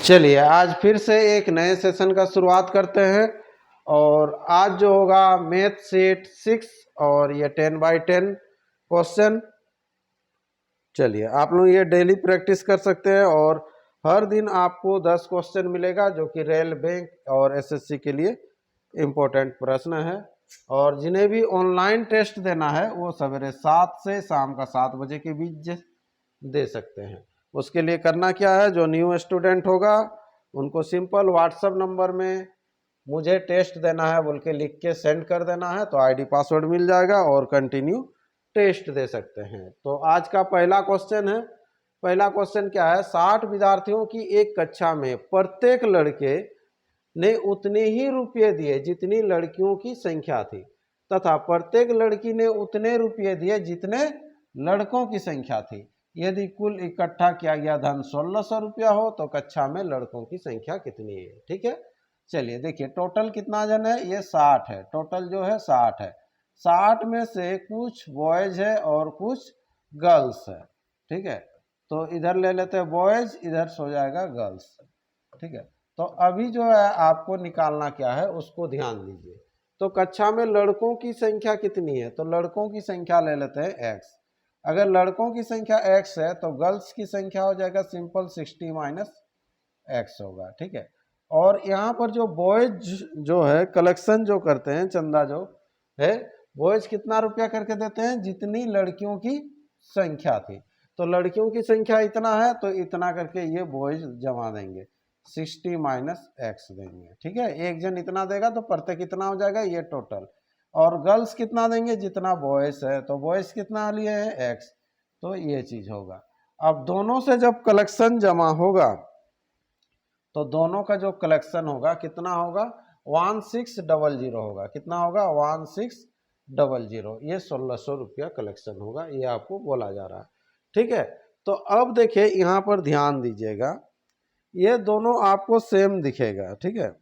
चलिए आज फिर से एक नए सेशन का शुरुआत करते हैं। और आज जो होगा मैथ सेट 6 और ये 10x10 क्वेश्चन। चलिए आप लोग ये डेली प्रैक्टिस कर सकते हैं और हर दिन आपको 10 क्वेश्चन मिलेगा जो कि रेल बैंक और एसएससी के लिए इम्पोर्टेंट प्रश्न है। और जिन्हें भी ऑनलाइन टेस्ट देना है वो सवेरे 7 से शाम का 7 बजे के बीच दे सकते हैं। उसके लिए करना क्या है, जो न्यू स्टूडेंट होगा उनको सिंपल व्हाट्सएप नंबर में मुझे टेस्ट देना है बोल के लिख के सेंड कर देना है, तो आईडी पासवर्ड मिल जाएगा और कंटिन्यू टेस्ट दे सकते हैं। तो आज का पहला क्वेश्चन है। पहला क्वेश्चन क्या है, 60 विद्यार्थियों की एक कक्षा में प्रत्येक लड़के ने उतने ही रुपये दिए जितनी लड़कियों की संख्या थी, तथा प्रत्येक लड़की ने उतने रुपये दिए जितने लड़कों की संख्या थी। यदि कुल इकट्ठा किया गया धन 1600 रुपया हो तो कक्षा में लड़कों की संख्या कितनी है। ठीक है, चलिए देखिए टोटल कितना जन है, ये 60 है। टोटल जो है 60 है। 60 में से कुछ बॉयज है और कुछ गर्ल्स है। ठीक है, तो इधर ले लेते हैं बॉयज, इधर सो जाएगा गर्ल्स। ठीक है, तो अभी जो है आपको निकालना क्या है उसको ध्यान दीजिए। तो कक्षा में लड़कों की संख्या कितनी है, तो लड़कों की संख्या ले लेते हैं x। अगर लड़कों की संख्या x है तो गर्ल्स की संख्या हो जाएगा सिंपल 60 माइनस x होगा। ठीक है, और यहाँ पर जो बॉयज जो है कलेक्शन जो करते हैं, चंदा जो है बॉयज कितना रुपया करके देते हैं जितनी लड़कियों की संख्या थी। तो लड़कियों की संख्या इतना है तो इतना करके ये बॉयज जमा देंगे, 60 माइनस x देंगे। ठीक है, एक जन इतना देगा तो प्रत्येक कितना हो जाएगा ये टोटल। और गर्ल्स कितना देंगे जितना बॉयज है, तो बॉयज कितना लिए हैं x, तो ये चीज होगा। अब दोनों से जब कलेक्शन जमा होगा तो दोनों का जो कलेक्शन होगा कितना होगा, 1600 होगा। कितना होगा 1600, ये 1600 रुपया कलेक्शन होगा, ये आपको बोला जा रहा है। ठीक है, तो अब देखिए यहाँ पर ध्यान दीजिएगा, ये दोनों आपको सेम दिखेगा। ठीक है,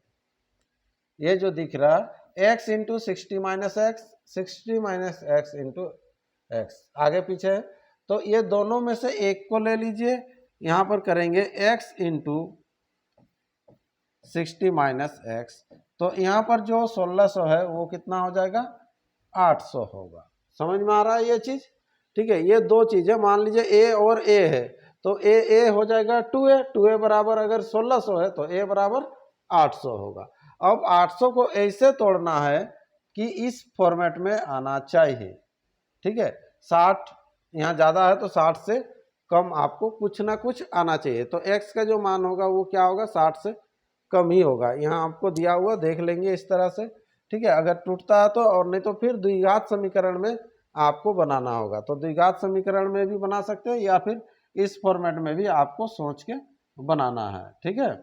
ये जो दिख रहा है x into 60 minus x, 60 minus x into x, आगे पीछे है। तो ये दोनों में से एक को ले लीजिए, यहाँ पर करेंगे x इंटू 60 माइनस एक्स, तो यहाँ पर जो 1600 है वो कितना हो जाएगा 800 होगा। समझ में आ रहा है ये चीज। ठीक है, ये दो चीजें मान लीजिए a और a है, तो a हो जाएगा 2a बराबर अगर 1600 है तो a बराबर 800 होगा। अब 800 को ऐसे तोड़ना है कि इस फॉर्मेट में आना चाहिए। ठीक है, 60 यहाँ ज्यादा है तो 60 से कम आपको कुछ ना कुछ आना चाहिए। तो x का जो मान होगा वो क्या होगा, 60 से कम ही होगा। यहाँ आपको दिया हुआ देख लेंगे इस तरह से। ठीक है, अगर टूटता है तो, और नहीं तो फिर द्विघात समीकरण में आपको बनाना होगा। तो द्विघात समीकरण में भी बना सकते हैं या फिर इस फॉर्मेट में भी आपको सोच के बनाना है। ठीक है,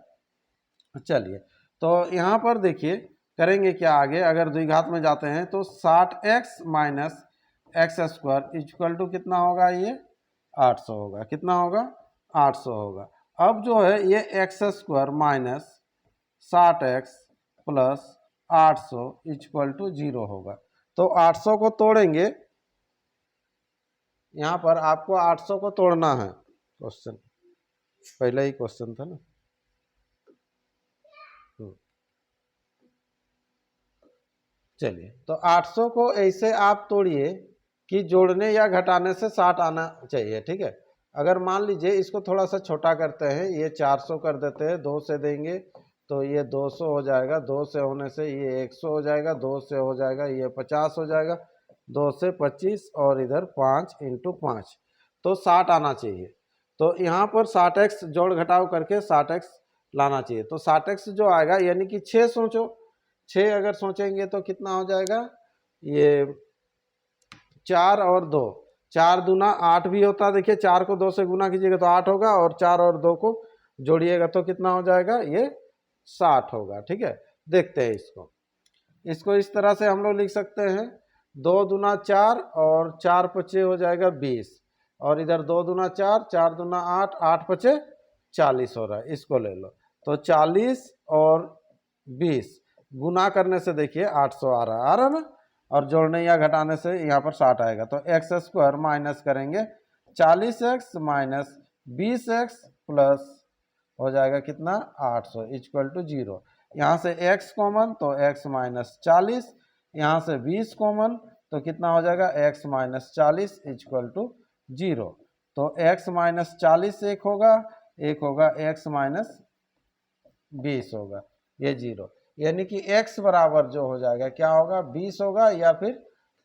चलिए तो यहाँ पर देखिए करेंगे क्या आगे। अगर द्विघात में जाते हैं तो 60x minus x square equal to कितना होगा, ये 800 होगा। कितना होगा 800 होगा। अब जो है ये x square minus 60x plus 800 equal to 0 होगा। तो 800 को तोड़ेंगे, यहाँ पर आपको 800 को तोड़ना है। क्वेश्चन पहला ही क्वेश्चन था ना। चलिए तो 800 को ऐसे आप तोड़िए कि जोड़ने या घटाने से 60 आना चाहिए। ठीक है, अगर मान लीजिए इसको थोड़ा सा छोटा करते हैं, ये 400 कर देते हैं, 2 से देंगे तो ये 200 हो जाएगा, 2 से होने से ये 100 हो जाएगा, 2 से हो जाएगा ये 50 हो जाएगा, 2 से 25 और इधर 5 इंटू 5, तो 60 आना चाहिए। तो यहाँ पर 60x जोड़ घटाव करके 60x लाना चाहिए। तो 60x जो आएगा यानी कि 6 सोचो, 6 अगर सोचेंगे तो कितना हो जाएगा, ये 4 और 2, 4 दूना 8 भी होता है। देखिए 4 को 2 से गुना कीजिएगा तो 8 होगा, और 4 और 2 को जोड़िएगा तो कितना हो जाएगा, ये 60 होगा। ठीक है, देखते हैं इसको इस तरह से हम लोग लिख सकते हैं, 2 दूना 4 और 4 पचे हो जाएगा 20, और इधर 2 दूना 4, 4 दूना 8, 8 पचे 40 हो रहा है। इसको ले लो, तो 40 और 20 गुना करने से देखिए 800 आ रहा है ना, और जोड़ने या घटाने से यहाँ पर 60 आएगा। तो एक्स स्क्वायर माइनस करेंगे 40x माइनस 20x प्लस हो जाएगा कितना 800 इक्वल टू 0। यहाँ से x कॉमन तो x माइनस 40, यहाँ से 20 कॉमन तो कितना हो जाएगा x माइनस 40 इक्वल टू 0। तो x माइनस 40 एक होगा x माइनस 20 होगा, ये 0, यानी कि x बराबर जो हो जाएगा क्या होगा 20 होगा या फिर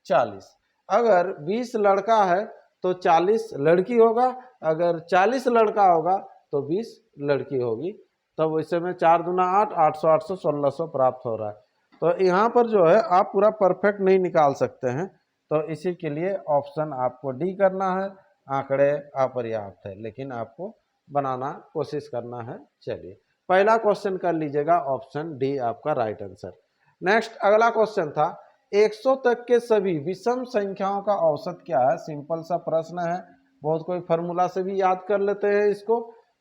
40। अगर 20 लड़का है तो 40 लड़की होगा, अगर 40 लड़का होगा तो 20 लड़की होगी। तब वैसे में 4 दूना 8, 800 800 1600 प्राप्त हो रहा है। तो यहाँ पर जो है आप पूरा परफेक्ट नहीं निकाल सकते हैं, तो इसी के लिए ऑप्शन आपको डी करना है। आंकड़े अपर्याप्त है, लेकिन आपको बनाना कोशिश करना है। चलिए पहला क्वेश्चन कर लीजिएगा, ऑप्शन डी आपका राइट आंसर। नेक्स्ट अगला क्वेश्चन था 100 तक के सभी विषम संख्याओं का औसत क्या है। सिंपल सा प्रश्न है, बहुत कोई फार्मूला से भी याद कर लेते हैं इसको,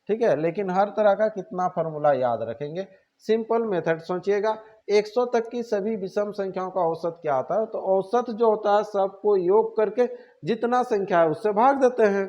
ठीक है, लेकिन हर तरह का कितना फार्मूला याद रखेंगे। सिंपल मेथड सोचिएगा, 100 तक की सभी विषम संख्याओं का औसत क्या आता है। तो औसत जो होता है सबको योग करके जितना संख्या है उससे भाग देते हैं।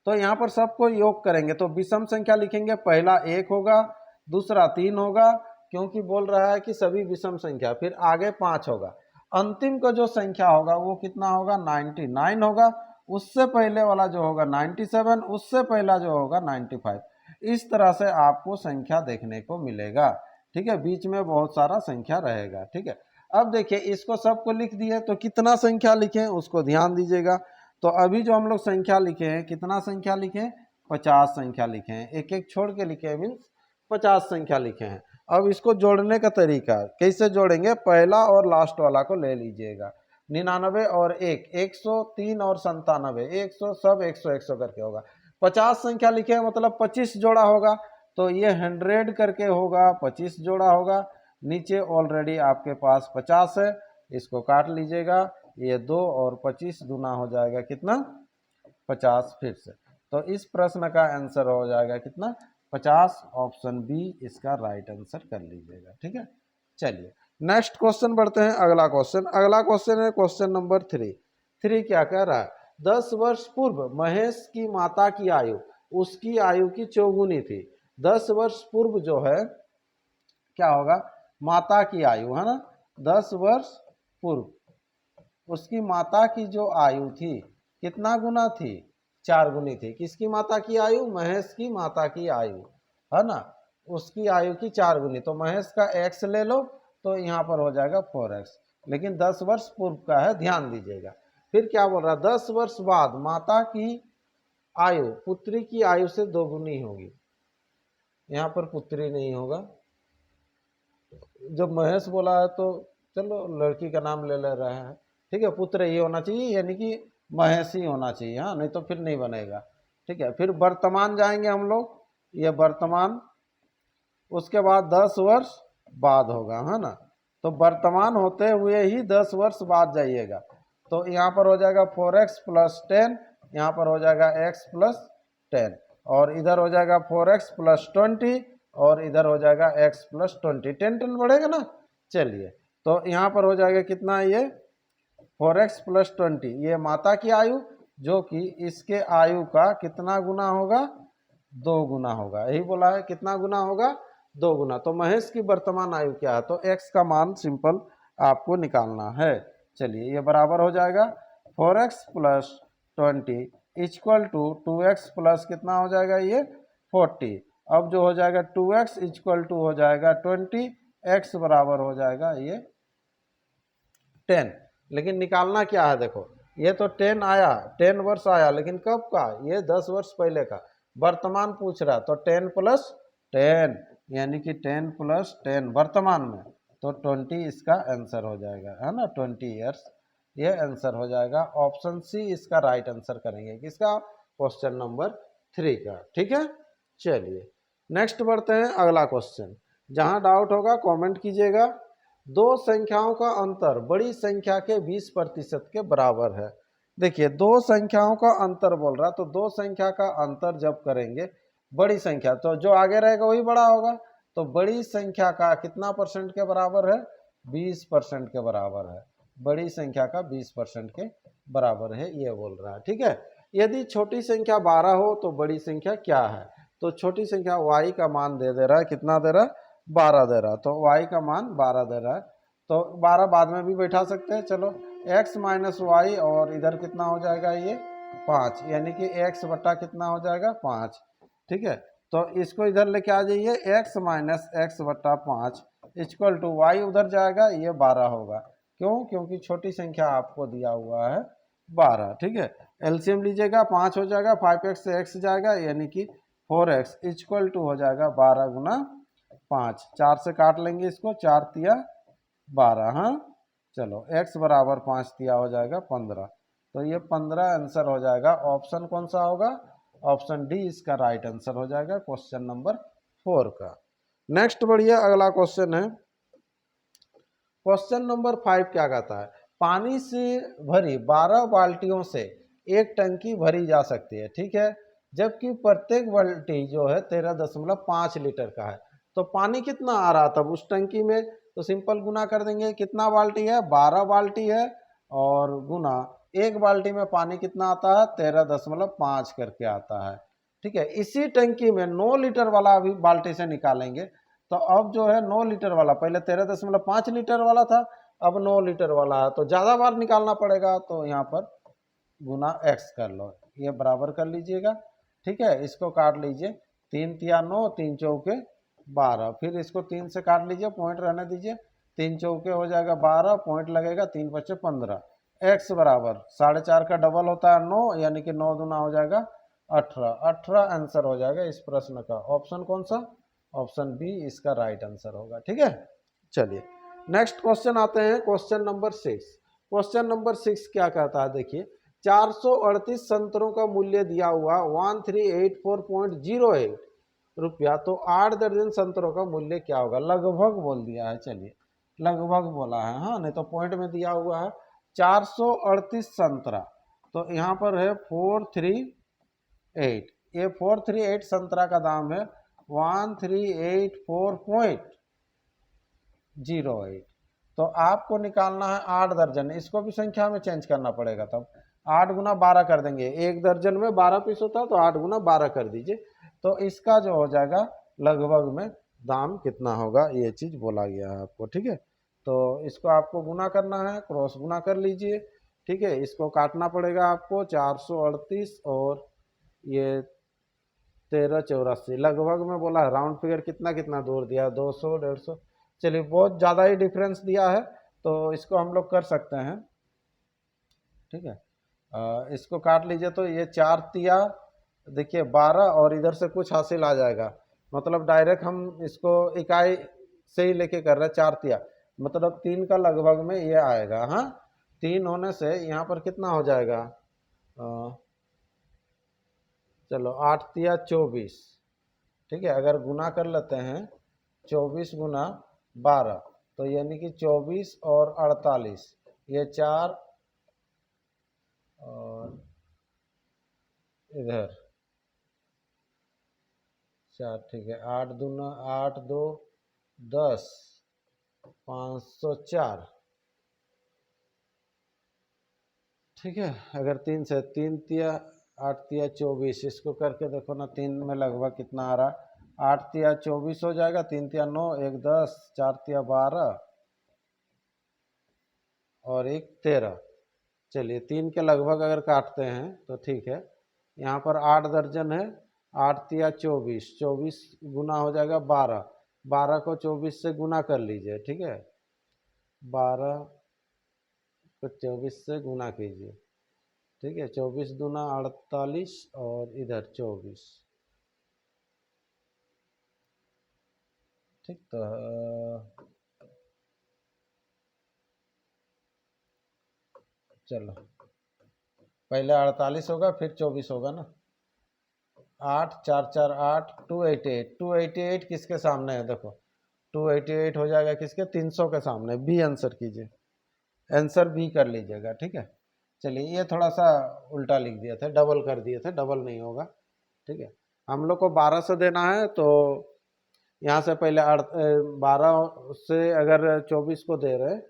तो यहाँ पर सबको योग करेंगे तो विषम संख्या लिखेंगे, पहला 1 होगा, दूसरा 3 होगा, क्योंकि बोल रहा है कि सभी विषम संख्या, फिर आगे 5 होगा, अंतिम का जो संख्या होगा वो कितना होगा 99 होगा, उससे पहले वाला जो होगा 97, उससे पहला जो होगा 95। इस तरह से आपको संख्या देखने को मिलेगा, ठीक है, बीच में बहुत सारा संख्या रहेगा, ठीक है। अब देखिए इसको सबको लिख दिए तो कितना संख्या लिखें उसको ध्यान दीजिएगा। तो अभी जो हम लोग संख्या लिखे हैं, कितना संख्या लिखे हैं 50 संख्या लिखे हैं, एक एक छोड़ के लिखे हैं, मीन्स 50 संख्या लिखे हैं। अब इसको जोड़ने का तरीका कैसे जोड़ेंगे, पहला और लास्ट वाला को ले लीजिएगा, 99 और 1, 103 और 97, 100 सब 100 100 करके होगा। 50 संख्या लिखे हैं मतलब 25 जोड़ा होगा, तो ये 100 करके होगा, 25 जोड़ा होगा। नीचे ऑलरेडी आपके पास 50 है, इसको काट लीजिएगा, ये 2 और 25 दूना हो जाएगा कितना 50 फिर से। तो इस प्रश्न का आंसर हो जाएगा कितना 50, ऑप्शन बी इसका राइट आंसर कर लीजिएगा, ठीक है। चलिए नेक्स्ट क्वेश्चन बढ़ते हैं। अगला क्वेश्चन है क्वेश्चन नंबर 3 क्या कह रहा है, 10 वर्ष पूर्व महेश की माता की आयु उसकी आयु की चौगुनी थी। 10 वर्ष पूर्व जो है क्या होगा, माता की आयु है ना, 10 वर्ष पूर्व उसकी माता की जो आयु थी कितना गुना थी, 4 गुनी थी। किसकी माता की आयु, महेश की माता की आयु, है ना, उसकी आयु की 4 गुनी। तो महेश का x ले लो तो यहाँ पर हो जाएगा 4x, लेकिन 10 वर्ष पूर्व का है, ध्यान दीजिएगा। फिर क्या बोल रहा है, 10 वर्ष बाद माता की आयु पुत्री की आयु से 2 गुनी होगी। यहाँ पर पुत्री नहीं होगा, जब महेश बोला है तो चलो लड़की का नाम ले रहे हैं, ठीक है, पुत्र ही होना चाहिए, यानी कि महेश ही होना चाहिए, हाँ, नहीं तो फिर नहीं बनेगा, ठीक है। फिर वर्तमान जाएंगे हम लोग, ये वर्तमान, उसके बाद 10 वर्ष बाद होगा, है ना, तो वर्तमान होते हुए ही 10 वर्ष बाद जाइएगा। तो यहाँ पर हो जाएगा 4x प्लस 10, यहाँ पर हो जाएगा x प्लस 10, और इधर हो जाएगा 4x प्लस 20, और इधर हो जाएगा x प्लस 20, 10 10 बढ़ेगा ना। चलिए तो यहाँ पर हो जाएगा कितना, ये 4x प्लस 20, ये माता की आयु जो कि इसके आयु का कितना गुना होगा, 2 गुना होगा। यही बोला है कितना गुना होगा, 2 गुना। तो महेश की वर्तमान आयु क्या है, तो x का मान सिंपल आपको निकालना है। चलिए ये बराबर हो जाएगा 4x plus 20 equal to 2x plus कितना हो जाएगा, ये 40। अब जो हो जाएगा 2x इक्वल टू हो जाएगा 20, x बराबर हो जाएगा ये 10। लेकिन निकालना क्या है, देखो ये तो 10 आया, 10 वर्ष आया, लेकिन कब का, ये 10 वर्ष पहले का, वर्तमान पूछ रहा, तो 10 प्लस 10 यानी कि 10 प्लस 10 वर्तमान में, तो 20 इसका आंसर हो जाएगा, है ना, 20 ईयर्स ये आंसर हो जाएगा। ऑप्शन सी इसका राइट आंसर करेंगे किसका, क्वेश्चन नंबर 3 का, ठीक है। चलिए नेक्स्ट बढ़ते हैं अगला क्वेश्चन। जहां डाउट होगा कमेंट कीजिएगा। 2 संख्याओं का अंतर बड़ी संख्या के 20% के बराबर है। देखिए 2 संख्याओं का अंतर बोल रहा, तो 2 संख्या का अंतर जब करेंगे बड़ी संख्या, तो जो आगे रहेगा वही बड़ा होगा, तो बड़ी संख्या का कितना परसेंट के बराबर है, 20% के बराबर है। बड़ी संख्या का 20% के बराबर है, ये बोल रहा है, ठीक है। यदि छोटी संख्या 12 हो तो बड़ी संख्या क्या है, तो छोटी संख्या y का मान दे रहा है, कितना दे रहा है, 12 दे रहा है, तो y का मान 12 दे रहा है, तो 12 बाद में भी बैठा सकते हैं। चलो x माइनस वाई, और इधर कितना हो जाएगा ये 5, यानी कि x बट्टा कितना हो जाएगा 5। ठीक है, तो इसको इधर लेके आ जाइए, x माइनस एक्स बट्टा 5 इक्वल टू वाई, उधर जाएगा ये 12 होगा। क्यों? क्योंकि छोटी संख्या आपको दिया हुआ है 12। ठीक है, एलसीएम लीजिएगा, 5 हो जाएगा, 5x से x जाएगा, यानी कि 4x इक्वल टू हो जाएगा 12 गुना 5। 4 से काट लेंगे इसको, 4 तिया 12। हाँ चलो, x बराबर 5 तिया हो जाएगा 15, तो ये 15 आंसर हो जाएगा। ऑप्शन कौन सा होगा? ऑप्शन डी इसका राइट आंसर हो जाएगा क्वेश्चन नंबर 4 का। नेक्स्ट बढ़िए, अगला क्वेश्चन है क्वेश्चन नंबर 5। क्या कहता है? पानी से भरी 12 बाल्टियों से एक टंकी भरी जा सकती है। ठीक है, जबकि प्रत्येक बाल्टी जो है 13.5 लीटर का है। तो पानी कितना आ रहा था उस टंकी में? तो सिंपल गुना कर देंगे, कितना बाल्टी है? 12 बाल्टी है, और गुना एक बाल्टी में पानी कितना आता है? 13.5 करके आता है। ठीक है, इसी टंकी में 9 लीटर वाला अभी बाल्टी से निकालेंगे। तो अब जो है 9 लीटर वाला, पहले 13.5 लीटर वाला था, अब 9 लीटर वाला है, तो ज़्यादा बार निकालना पड़ेगा। तो यहाँ पर गुना x कर लो, ये बराबर कर लीजिएगा। ठीक है, इसको काट लीजिए, 3 तिया 9, 3 चौके 12, फिर इसको 3 से काट लीजिए, पॉइंट रहने दीजिए, 3 चौके हो जाएगा 12, पॉइंट लगेगा, 3 बचे 15। x बराबर 4.5 का डबल होता है 9, यानी कि 9 दूना हो जाएगा 18। 18 आंसर हो जाएगा इस प्रश्न का। ऑप्शन कौन सा? ऑप्शन बी इसका राइट आंसर होगा। ठीक है, चलिए नेक्स्ट क्वेश्चन आते हैं, क्वेश्चन नंबर 6। क्वेश्चन नंबर 6 क्या कहता है? देखिए, 438 संतरों का मूल्य दिया हुआ 1384.08 रुपया, तो 8 दर्जन संतरों का मूल्य क्या होगा? लगभग बोल दिया है, चलिए लगभग बोला है, हाँ, नहीं तो पॉइंट में दिया हुआ है 438 संतरा, तो यहाँ पर है 438, ये 438 संतरा का दाम है 1384.08। तो आपको निकालना है 8 दर्जन, इसको भी संख्या में चेंज करना पड़ेगा, तब 8 गुना 12 कर देंगे, एक दर्जन में 12 पीस होता है, तो 8 गुना 12 कर दीजिए, तो इसका जो हो जाएगा लगभग में दाम कितना होगा, ये चीज़ बोला गया है आपको। ठीक है, तो इसको आपको गुना करना है, क्रॉस गुना कर लीजिए। ठीक है, इसको काटना पड़ेगा आपको, 438 और ये 1384, लगभग में बोला है, राउंड फिगर कितना कितना दूर दिया, 200 150, चलिए बहुत ज़्यादा ही डिफरेंस दिया है, तो इसको हम लोग कर सकते हैं। ठीक है, इसको काट लीजिए, तो ये 4 तिया देखिए 12, और इधर से कुछ हासिल आ जाएगा, मतलब डायरेक्ट हम इसको इकाई से ही लेके कर रहे हैं। 4 तिया मतलब 3 का लगभग में ये आएगा। हाँ, 3 होने से यहाँ पर कितना हो जाएगा, चलो 8 तिया 24। ठीक है, अगर गुना कर लेते हैं 24 गुना 12, तो यानी कि 24 और 48, ये 4 और इधर 4। ठीक है, 8 दूना 8 2 10, 504। ठीक है, अगर 3 से 3 तिया 8 तिया 24, इसको करके देखो ना, 3 में लगभग कितना आ रहा है, 8 तिया 24 हो जाएगा, 3 तिया 9, 1 10, 4 तिया 12 और 1 13। चलिए 3 के लगभग अगर काटते हैं तो ठीक है, यहाँ पर 8 दर्जन है, 8 तिया 24, 24 गुना हो जाएगा 12, 12 को 24 से गुना कर लीजिए। ठीक है, 12 को 24 से गुना कीजिए। ठीक है, 24 दूना 48 और इधर 24। ठीक, तो चलो पहले 48 होगा, फिर 24 होगा ना, 8 4 4 8, 288, 288 किसके सामने है? देखो 288 हो जाएगा किसके? 300 के सामने। बी आंसर कीजिए, आंसर बी कर लीजिएगा। ठीक है, चलिए ये थोड़ा सा उल्टा लिख दिए थे, डबल कर दिए थे, डबल नहीं होगा। ठीक है, हम लोग को 12 से देना है, तो यहाँ से पहले 12 से अगर 24 को दे रहे,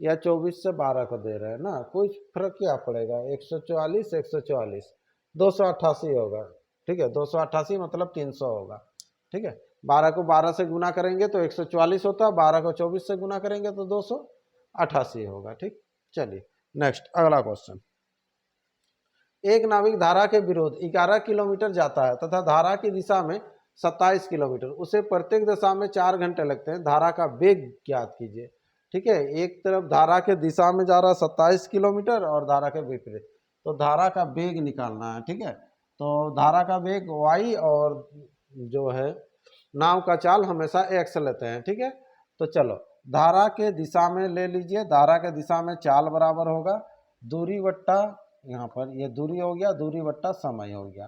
या 24 से 12 को दे रहे हैं ना, कोई फर्क क्या पड़ेगा, 144 144, 288 होगा। ठीक है, 288 मतलब 300 होगा। ठीक है, 12 को 12 से गुना करेंगे तो 144 होता है, 12 को 24 से गुना करेंगे तो 288 होगा। ठीक, चलिए नेक्स्ट अगला क्वेश्चन। एक नाविक धारा के विरुद्ध 11 किलोमीटर जाता है तथा धारा की दिशा में 27 किलोमीटर, उसे प्रत्येक दिशा में 4 घंटे लगते हैं, धारा का वेग ज्ञात कीजिए। ठीक है, एक तरफ धारा के दिशा में जा रहा है 27 किलोमीटर और धारा के विपरीत, तो धारा का वेग निकालना है। ठीक है, तो धारा का वेग y और जो है नाव का चाल हमेशा x लेते हैं। ठीक है, तो चलो धारा के दिशा में ले लीजिए, धारा के दिशा में चाल बराबर होगा दूरी वट्टा, यहाँ पर ये दूरी हो गया, दूरी वट्टा समय हो गया।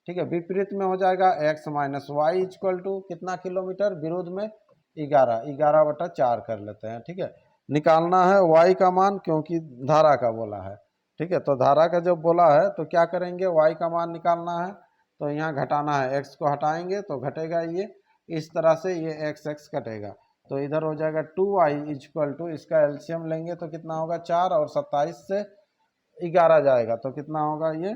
ठीक है, विपरीत में हो जाएगा x minus y equal to कितना किलोमीटर, विरुद्ध में 11/4 कर लेते हैं। ठीक है, निकालना है y का मान क्योंकि धारा का बोला है। ठीक है, तो धारा का जब बोला है तो क्या करेंगे, y का मान निकालना है, तो यहाँ घटाना है, x को हटाएंगे तो घटेगा ये, इस तरह से ये x कटेगा, तो इधर हो जाएगा 2y इक्वल टू, इसका एलसीएम लेंगे तो कितना होगा 4 और 27 से 11 जाएगा तो कितना होगा ये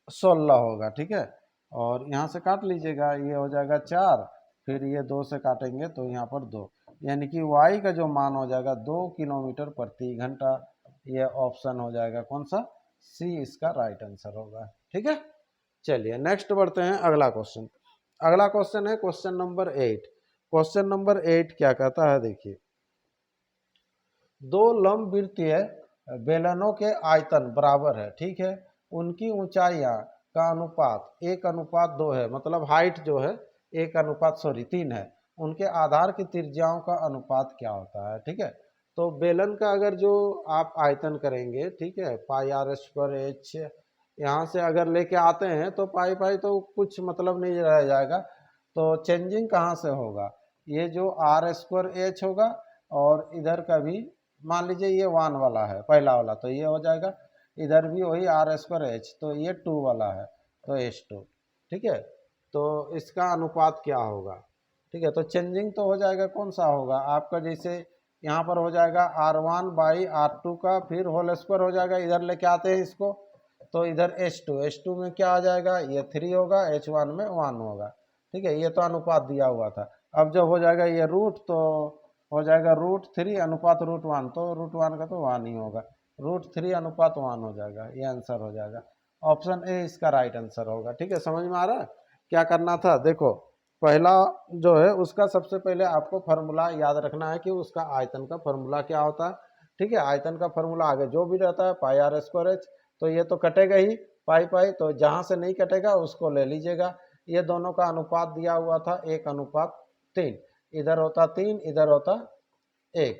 16 होगा। ठीक है, और यहाँ से काट लीजिएगा, ये हो जाएगा 4, फिर ये 2 से काटेंगे तो यहाँ पर 2, यानी कि y का जो मान हो जाएगा 2 किलोमीटर प्रति घंटा। ये ऑप्शन हो जाएगा कौन सा, सी इसका राइट आंसर होगा। ठीक है, चलिए नेक्स्ट बढ़ते हैं अगला क्वेश्चन। अगला क्वेश्चन है क्वेश्चन नंबर 8। क्वेश्चन नंबर 8 क्या कहता है, देखिए, दो लंबवृत्तीय बेलनों के आयतन बराबर है। ठीक है, उनकी ऊंचाइयां का अनुपात 1:2 है, मतलब हाइट जो है 3 है, उनके आधार की त्रिज्याओं का अनुपात क्या होता है। ठीक है, तो बेलन का अगर जो आप आयतन करेंगे, ठीक है, पाई आर स्क्वायर एच, यहाँ से अगर लेके आते हैं तो पाई पाई तो कुछ मतलब नहीं रह जाएगा, तो चेंजिंग कहाँ से होगा, ये जो आर स्क्वायर एच होगा और इधर का भी मान लीजिए ये 1 वाला है पहला वाला, तो ये हो जाएगा, इधर भी वही आर स्क्वायर एच, तो ये 2 वाला है तो H2। ठीक है, तो इसका अनुपात क्या होगा। ठीक है, तो चेंजिंग तो हो जाएगा कौन सा होगा आपका, जैसे यहाँ पर हो जाएगा R1/R2 का, फिर होल स्क्वायर हो जाएगा, इधर लेके आते हैं इसको तो इधर H2 में क्या आ जाएगा, ये 3 होगा, H1 में 1 होगा। ठीक है, ये तो अनुपात दिया हुआ था। अब जब हो जाएगा ये रूट, तो हो जाएगा √3 अनुपात √1, तो √1 का तो 1 ही होगा, √3 अनुपात 1 हो जाएगा, ये आंसर हो जाएगा। ऑप्शन ए इसका राइट आंसर होगा। ठीक है, समझ में आ रहा है क्या करना था। देखो पहला जो है उसका सबसे पहले आपको फार्मूला याद रखना है कि उसका आयतन का फार्मूला क्या होता है। ठीक है, आयतन का फार्मूला आगे जो भी रहता है पाई आर स्क्वायर एच, तो ये तो कटेगा ही पाई पाई, तो जहाँ से नहीं कटेगा उसको ले लीजिएगा। ये दोनों का अनुपात दिया हुआ था 1:3, इधर होता 3, इधर होता 1।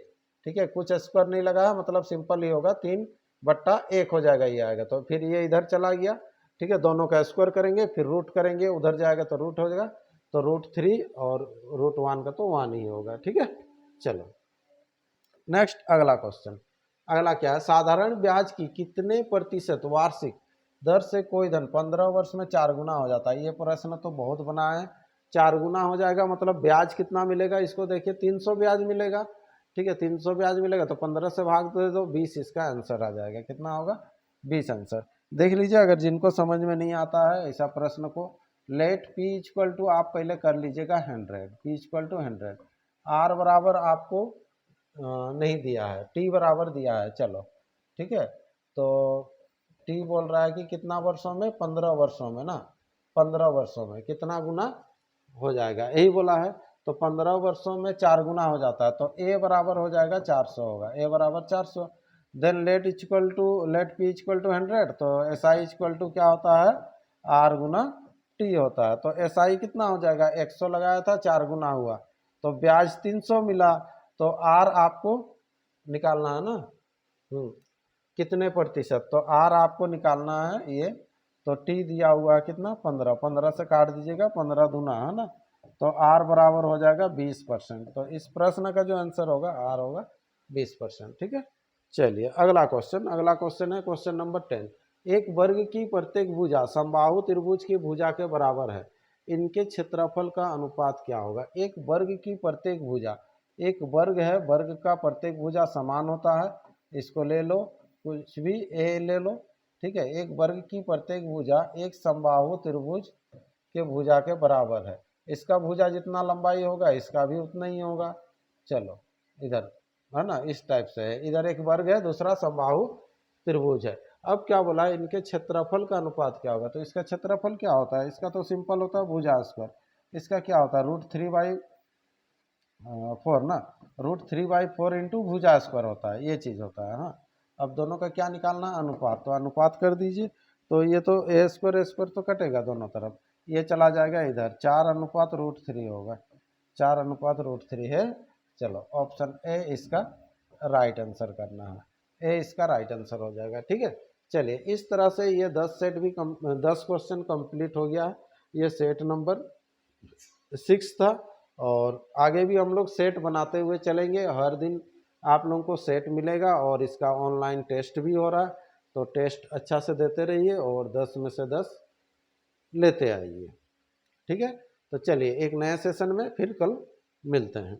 ठीक है, कुछ स्क्वायर नहीं लगा, मतलब सिंपल ही होगा, 3/1 हो जाएगा, ये आएगा तो फिर ये इधर चला गया। ठीक है, दोनों का स्क्वायर करेंगे फिर रूट करेंगे, उधर जाएगा तो रूट हो जाएगा, तो √3 और √1 का तो 1 ही होगा। ठीक है, चलो नेक्स्ट अगला क्वेश्चन। अगला क्या है, साधारण ब्याज की कितने प्रतिशत वार्षिक दर से कोई धन 15 वर्ष में 4 गुना हो जाता है। ये प्रश्न तो बहुत बना है, 4 गुना हो जाएगा मतलब ब्याज कितना मिलेगा, इसको देखिए 300 ब्याज मिलेगा। ठीक है, 300 ब्याज मिलेगा तो 15 से भाग दे दो, 20 इसका आंसर आ जाएगा। कितना होगा, 20 आंसर। देख लीजिए अगर जिनको समझ में नहीं आता है ऐसा प्रश्न को, लेट P इक्वल टू आप पहले कर लीजिएगा 100, P इक्वल टू 100, R बराबर आपको नहीं दिया है, टी बराबर दिया है। चलो ठीक है, तो टी बोल रहा है कि कितना वर्षों में, 15 वर्षों में ना, 15 वर्षों में कितना गुना हो जाएगा, यही बोला है। तो 15 वर्षों में 4 गुना हो जाता है, तो ए बराबर हो जाएगा 400 होगा, ए बराबर 400। Then let P equal to 100, तो एस आई इक्वल टू क्या होता है, आर गुना टी होता है। तो एस आई कितना हो जाएगा, 100 लगाया था, 4 गुना हुआ तो ब्याज 300 मिला, तो आर आपको निकालना है ना, कितने प्रतिशत, तो आर आपको निकालना है ये, तो टी दिया हुआ है कितना 15, 15 से काट दीजिएगा, 15 दूना है ना, तो आर बराबर हो जाएगा 20%। तो इस प्रश्न का जो आंसर होगा आर होगा 20%। ठीक है, चलिए अगला क्वेश्चन है क्वेश्चन नंबर 10। एक वर्ग की प्रत्येक भुजा समबाहु त्रिभुज की भुजा के बराबर है, इनके क्षेत्रफल का अनुपात क्या होगा। एक वर्ग की प्रत्येक भुजा, एक वर्ग है, वर्ग का प्रत्येक भुजा समान होता है, इसको ले लो कुछ भी ए ले लो, ठीक है। एक वर्ग की प्रत्येक भुजा एक समबाहु त्रिभुज के भुजा के बराबर है। इसका भुजा जितना लंबाई होगा इसका भी उतना ही होगा। चलो इधर है ना, इस टाइप से है। इधर एक वर्ग है, दूसरा समबाहु त्रिभुज है। अब क्या बोला है, इनके क्षेत्रफल का अनुपात क्या होगा। तो इसका क्षेत्रफल क्या होता है, इसका तो सिंपल होता है भुजा स्क्वायर। इसका क्या होता है, √3/4 ना, √3/4 इंटू भुजा स्क्वायर होता है, ये चीज़ होता है। हाँ, अब दोनों का क्या निकालना, अनुपात। तो अनुपात कर दीजिए। तो ये तो a² तो कटेगा दोनों तरफ, ये चला जाएगा इधर, 4:√3 होगा। 4:√3 है। चलो ऑप्शन ए इसका राइट आंसर करना है, ए इसका राइट आंसर हो जाएगा। ठीक है, चलिए इस तरह से ये 10 क्वेश्चन कंप्लीट हो गया। ये सेट नंबर 6 था। और आगे भी हम लोग सेट बनाते हुए चलेंगे। हर दिन आप लोगों को सेट मिलेगा और इसका ऑनलाइन टेस्ट भी हो रहा है। तो टेस्ट अच्छा से देते रहिए और 10 में से 10 लेते आइए। ठीक है, तो चलिए एक नए सेशन में फिर कल मिलते हैं।